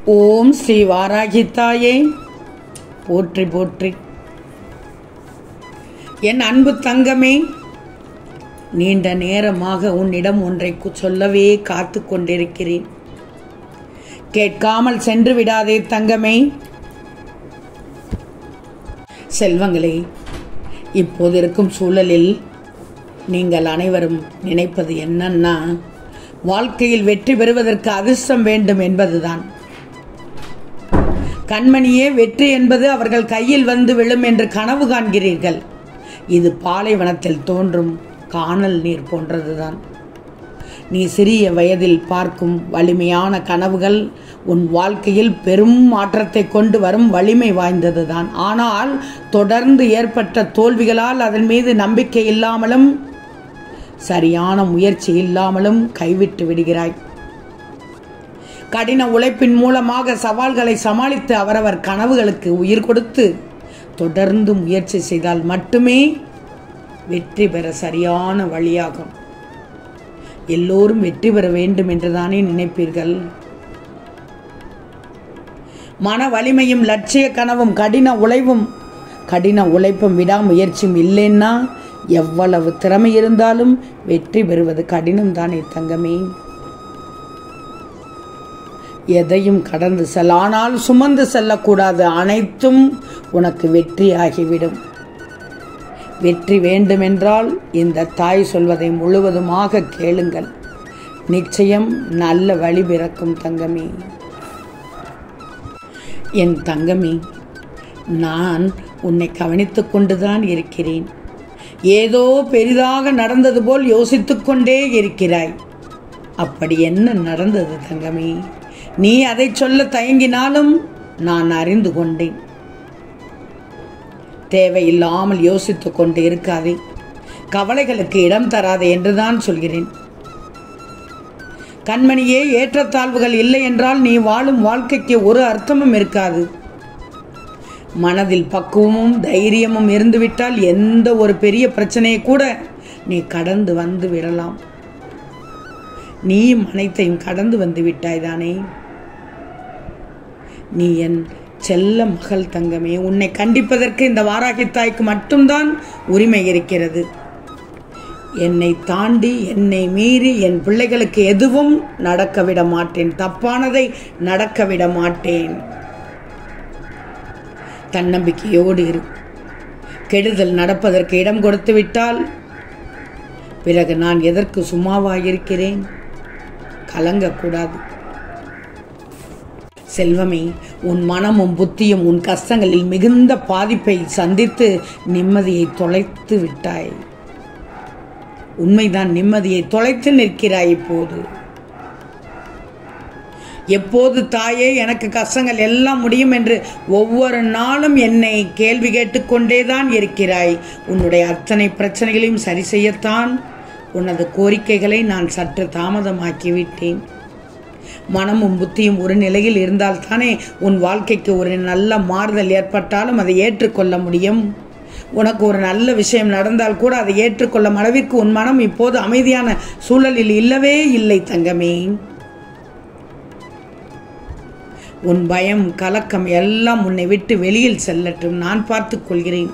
ஓம் ஸ்ரீ வாராகித்தாயே போற்றி போற்றி. என் அன்பு தங்கமே, நீண்ட நேரமாக உன்னிடம் ஒன்றை சொல்லவே காத்து கொண்டிருக்கிறேன். கேட்காமல் சென்று விடாதே தங்கமே. செல்வங்களே, இப்போது இருக்கும் சூழலில் நீங்கள் அனைவரும் நினைப்பது என்னன்னா, வாழ்க்கையில் வெற்றி பெறுவதற்கு அதிர்ஷ்டம் வேண்டும் என்பதுதான். கண்மணியே, வெற்றி என்பது அவர்கள் கையில் வந்து விழும் என்று கனவு காண்கிறீர்கள். இது பாலைவனத்தில் தோன்றும் காணல் நீர் போன்றதுதான். நீ சிறிய வயதில் பார்க்கும் வலிமையான கனவுகள் உன் வாழ்க்கையில் பெரும் மாற்றத்தை கொண்டு வரும் வலிமை வாய்ந்ததுதான். ஆனால் தொடர்ந்து ஏற்பட்ட தோல்விகளால் அதன் மீது நம்பிக்கை இல்லாமலும் சரியான முயற்சி இல்லாமலும் கைவிட்டு விடுகிறாய். கடின உழைப்பின் மூலமாக சவால்களை சமாளித்து அவரவர் கனவுகளுக்கு உயிர் கொடுத்து தொடர்ந்து முயற்சி செய்தால் மட்டுமே வெற்றி பெற சரியான வழியாகும். எல்லோரும் வெற்றி பெற வேண்டும் என்றுதானே நினைப்பீர்கள்? மன வலிமையும் லட்சிய கனவும் கடின உழைப்பும் விடாமுயற்சியும் இல்லைன்னா எவ்வளவு திறமை இருந்தாலும் வெற்றி பெறுவது கடினம் தானே தங்கமே. எதையும் கடந்து செல்ல, ஆனால் சுமந்து செல்லக்கூடாது. அனைத்தும் உனக்கு வெற்றி ஆகிவிடும். வெற்றி வேண்டுமென்றால் இந்த தாய் சொல்வதை முழுவதுமாக கேளுங்கள். நிச்சயம் நல்ல வழி பிறக்கும் தங்கமே. என் தங்கமே, நான் உன்னை கவனித்துக் கொண்டுதான் இருக்கிறேன். ஏதோ பெரிதாக நடந்தது போல் யோசித்துக் கொண்டே இருக்கிறாய். அப்படி என்ன நடந்தது தங்கமே? நீ அதை சொல்ல தயங்கினாலும் நான் அறிந்து கொண்டேன். தேவையில்லாமல் யோசித்துக் கொண்டு இருக்காதே, கவலைகளுக்கு இடம் தராதே என்றுதான் சொல்கிறேன். கண்மணியே, ஏற்றத்தாழ்வுகள் இல்லை என்றால் நீ வாழும் வாழ்க்கைக்கு ஒரு அர்த்தமும் இருக்காது. மனதில் பக்குவமும் தைரியமும் இருந்துவிட்டால் எந்த ஒரு பெரிய பிரச்சனையை கூட நீ கடந்து வந்து விடலாம். நீயும் அனைத்தையும் கடந்து வந்து விட்டாய்தானே. நீ என் செல்ல மகள் தங்கமே. உன்னை கண்டிப்பதற்கு இந்த வாராகித்தாய்க்கு மட்டும்தான் உரிமை இருக்கிறது. என்னை தாண்டி, என்னை மீறி என் பிள்ளைகளுக்கு எதுவும் நடக்க விட மாட்டேன். தப்பானதை நடக்க விட மாட்டேன். தன்னம்பிக்கையோடு இரு. கெடுதல் நடப்பதற்கு இடம் கொடுத்து விட்டால் பிறகு நான் எதற்கு சும்மாவாயிருக்கிறேன்? கலங்கக்கூடாது. செல்வமே, உன் மனமும் புத்தியும் உன் கஷ்டங்களில் மிகுந்த பாதிப்பை சந்தித்து நிம்மதியை தொலைத்து விட்டாய். உண்மைதான், நிம்மதியை தொலைத்து நிற்கிறாய் இப்போது. எப்போது தாயே எனக்கு கஷ்டங்கள் எல்லாம் முடியும் என்று ஒவ்வொரு நாளும் என்னை கேள்வி கேட்டுக்கொண்டேதான் இருக்கிறாய். உன்னுடைய அத்தனை பிரச்சனைகளையும் சரி செய்யத்தான் உனது கோரிக்கைகளை நான் சற்று தாமதமாக்கிவிட்டேன். மனமும் புத்தியும் ஒரு நிலையில் இருந்தால்தானே உன் வாழ்க்கைக்கு ஒரு நல்ல மாறுதல் ஏற்பட்டாலும் அதை ஏற்றுக்கொள்ள முடியும். உனக்கு ஒரு நல்ல விஷயம் நடந்தால் கூட அதை ஏற்றுக்கொள்ளும் அளவிற்கு உன் மனம் இப்போது அமைதியான சூழலில் இல்லவே இல்லை தங்கமே. உன் பயம், கலக்கம் எல்லாம் உன்னை விட்டு வெளியில் செல்லட்டும். நான் பார்த்துக் கொள்கிறேன்.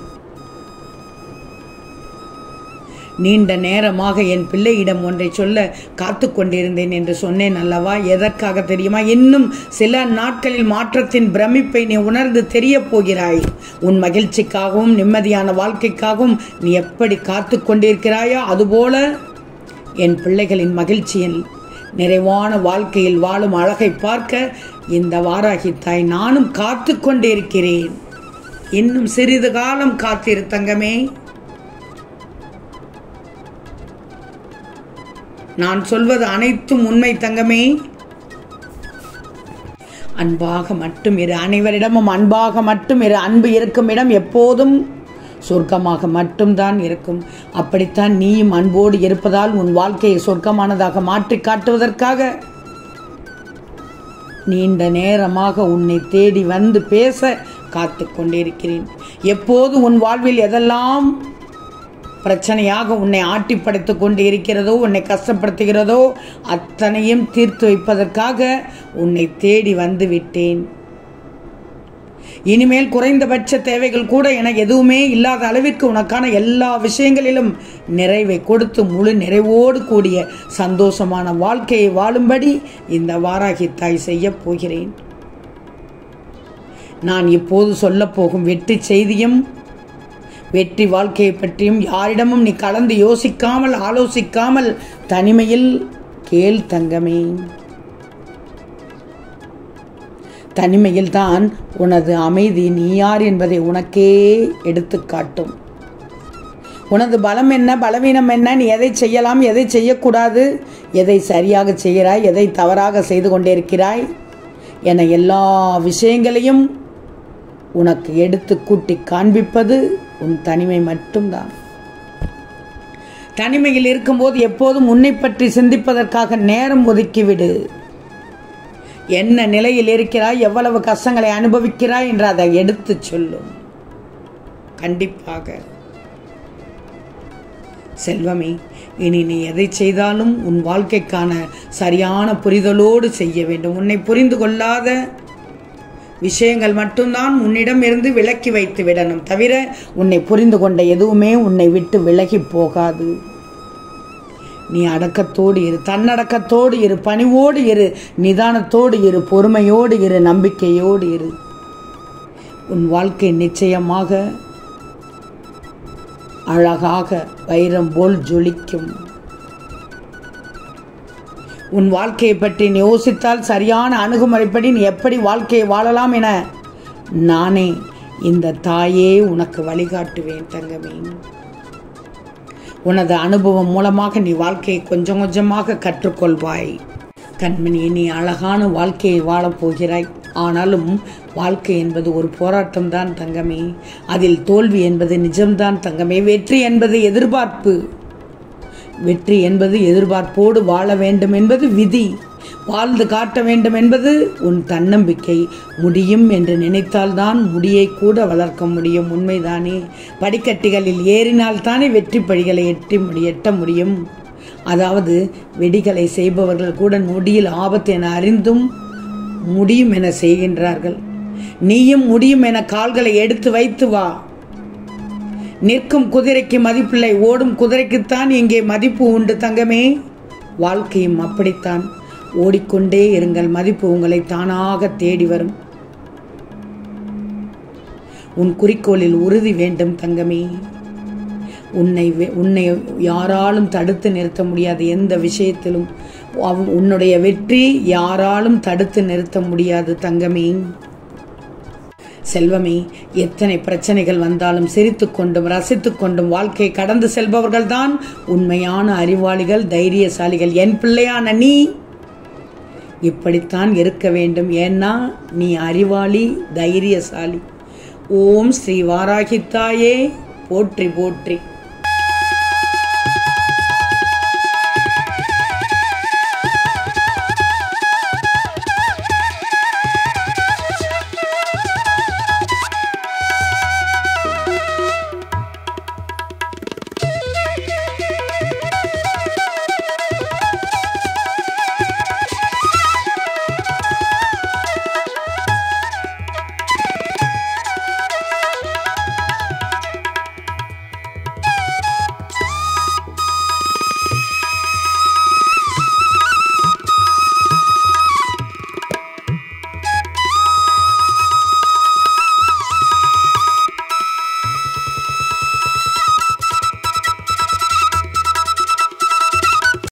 நீண்ட நேரமாக என் பிள்ளையிடம் ஒன்றை சொல்ல காத்து கொண்டிருந்தேன் என்று சொன்னேன் அல்லவா? எதற்காக தெரியுமா? இன்னும் சில நாட்களில் மாற்றத்தின் பிரமிப்பை நீ உணர்ந்து தெரிய போகிறாய். உன் மகிழ்ச்சிக்காகவும் நிம்மதியான வாழ்க்கைக்காகவும் நீ எப்படி காத்து கொண்டிருக்கிறாயோ அதுபோல என் பிள்ளைகளின் மகிழ்ச்சியில் நிறைவான வாழ்க்கையில் வாழும் அழகை பார்க்க இந்த வாராகித்தாய் நானும் காத்து கொண்டிருக்கிறேன். இன்னும் சிறிது காலம் காத்திரு தங்கமே. நான் சொல்வது அனைத்தும் உண்மை தங்கமே. அன்பாக மட்டும் இரு. அனைவரிடமும் அன்பாக மட்டும் இரு. அன்பு இருக்கும் இடம் எப்போதும் சொர்க்கமாக மட்டும்தான் இருக்கும். அப்படித்தான் நீயும் அன்போடு இருப்பதால் உன் வாழ்க்கையை சொர்க்கமானதாக மாற்றி காட்டுவதற்காக நீண்ட நேரமாக உன்னை தேடி வந்து பேச காத்து கொண்டிருக்கிறேன். எப்போது உன் வாழ்வில் எதெல்லாம் பிரச்சனையாக உன்னை ஆட்டி படைத்து கொண்டு இருக்கிறதோ, உன்னை கஷ்டப்படுத்துகிறதோ, அத்தனையும் தீர்த்து வைப்பதற்காக உன்னை தேடி வந்து விட்டேன். இனிமேல் குறைந்தபட்ச தேவைகள் கூட என எதுவுமே இல்லாத அளவிற்கு உனக்கான எல்லா விஷயங்களிலும் நிறைவை கொடுத்து முழு நிறைவோடு கூடிய சந்தோஷமான வாழ்க்கையை வாழும்படி இந்த வாராகி தாய் செய்ய போகிறேன். நான் இப்போது சொல்ல போகும் வெற்றி செய்தியும் வெற்றி வாழ்க்கையை பற்றியும் யாரிடமும் நீ கலந்து யோசிக்காமல் ஆலோசிக்காமல் தனிமையில் கேள் தங்கமே. தனிமையில் தான் உனது அமைதி நீ யார் என்பதை உனக்கே எடுத்து காட்டும். உனது பலம் என்ன, பலவீனம் என்ன, நீ எதை செய்யலாம், எதை செய்யக்கூடாது, எதை சரியாக செய்கிறாய், எதை தவறாக செய்து கொண்டே இருக்கிறாய் என எல்லா விஷயங்களையும் உனக்கு எடுத்து கூட்டி காண்பிப்பது உன் தனிமை மட்டும்தான். தனிமையில் இருக்கும்போது எப்போதும் உன்னை பற்றி சிந்திப்பதற்காக நேரம் ஒதுக்கிவிடு. என்ன நிலையில் இருக்கிறாய், எவ்வளவு கஷ்டங்களை அனுபவிக்கிறாய் என்று அதை எடுத்து சொல்லும். கண்டிப்பாக செல்வமே, இனி நீ எதை செய்தாலும் உன் வாழ்க்கைக்கான சரியான புரிதலோடு செய்ய வேண்டும். உன்னை புரிந்து கொள்ளாத விஷயங்கள் மட்டும்தான் உன்னிடம் இருந்து விலக்கி வைத்து விடணும். தவிர உன்னை புரிந்து கொண்ட எதுவுமே உன்னை விட்டு விலகி போகாது. நீ அடக்கத்தோடு இரு, தன்னடக்கத்தோடு இரு, பணிவோடு இரு, நிதானத்தோடு இரு, பொறுமையோடு இரு, நம்பிக்கையோடு இரு. உன் வாழ்க்கை நிச்சயமாக அழகாக வைரம் போல் ஜொலிக்கும். உன் வாழ்க்கையை பற்றி நீ யோசித்தால் சரியான அணுகுமுறைப்படி நீ எப்படி வாழ்க்கையை வாழலாம் என நானே இந்த தாயே உனக்கு வழிகாட்டுவேன் தங்கமே. உனது அனுபவம் மூலமாக நீ வாழ்க்கையை கொஞ்சம் கொஞ்சமாக கற்றுக்கொள்வாய். கண்மணி, நீ அழகான வாழ்க்கையை வாழப்போகிறாய். ஆனாலும் வாழ்க்கை என்பது ஒரு போராட்டம் தான் தங்கமே. அதில் தோல்வி என்பது நிஜம்தான் தங்கமே. வெற்றி என்பது எதிர்பார்ப்பு. வெற்றி என்பது எதிர்பார்ப்போடு வாழ வேண்டும் என்பது விதி. வாழ்ந்து காட்ட வேண்டும் என்பது உன் தன்னம்பிக்கை. முடியும் என்று நினைத்தால்தான் முடியை கூட வளர்க்க முடியும். உண்மைதானே? படிக்கட்டுகளில் ஏறினால் தானே வெற்றி படிகளை எட்ட முடியும். அதாவது வெடிகளை செய்பவர்கள் கூட நொடியில் ஆபத்து என அறிந்தும் முடியும் என செய்கின்றார்கள். நீயும் முடியும் என கால்களை எடுத்து வைத்து வா. நிற்கும் குதிரைக்கு மதிப்பில்லை, ஓடும் குதிரைக்குத்தான் இங்கே மதிப்பு உண்டு தங்கமே. வாழ்க்கையும் அப்படித்தான். ஓடிக்கொண்டே இருங்கள், மதிப்பு உங்களை தானாக தேடி வரும். உன் குறிக்கோளில் உறுதி வேண்டும் தங்கமே. உன்னை யாராலும் தடுத்து நிறுத்த முடியாது. எந்த விஷயத்திலும் உன்னுடைய வெற்றி யாராலும் தடுத்து நிறுத்த முடியாது தங்கமே. செல்வமே, எத்தனை பிரச்சனைகள் வந்தாலும் சிரித்து கொண்டும் ரசித்து கொண்டும் வாழ்க்கையை கடந்து செல்பவர்கள் தான் உண்மையான அறிவாளிகள், தைரியசாலிகள். என் பிள்ளையான நீ இப்படித்தான் இருக்க வேண்டும். ஏன்னா நீ அறிவாளி, தைரியசாலி. ஓம் ஸ்ரீ வாராகி தாயே போற்றி போற்றி.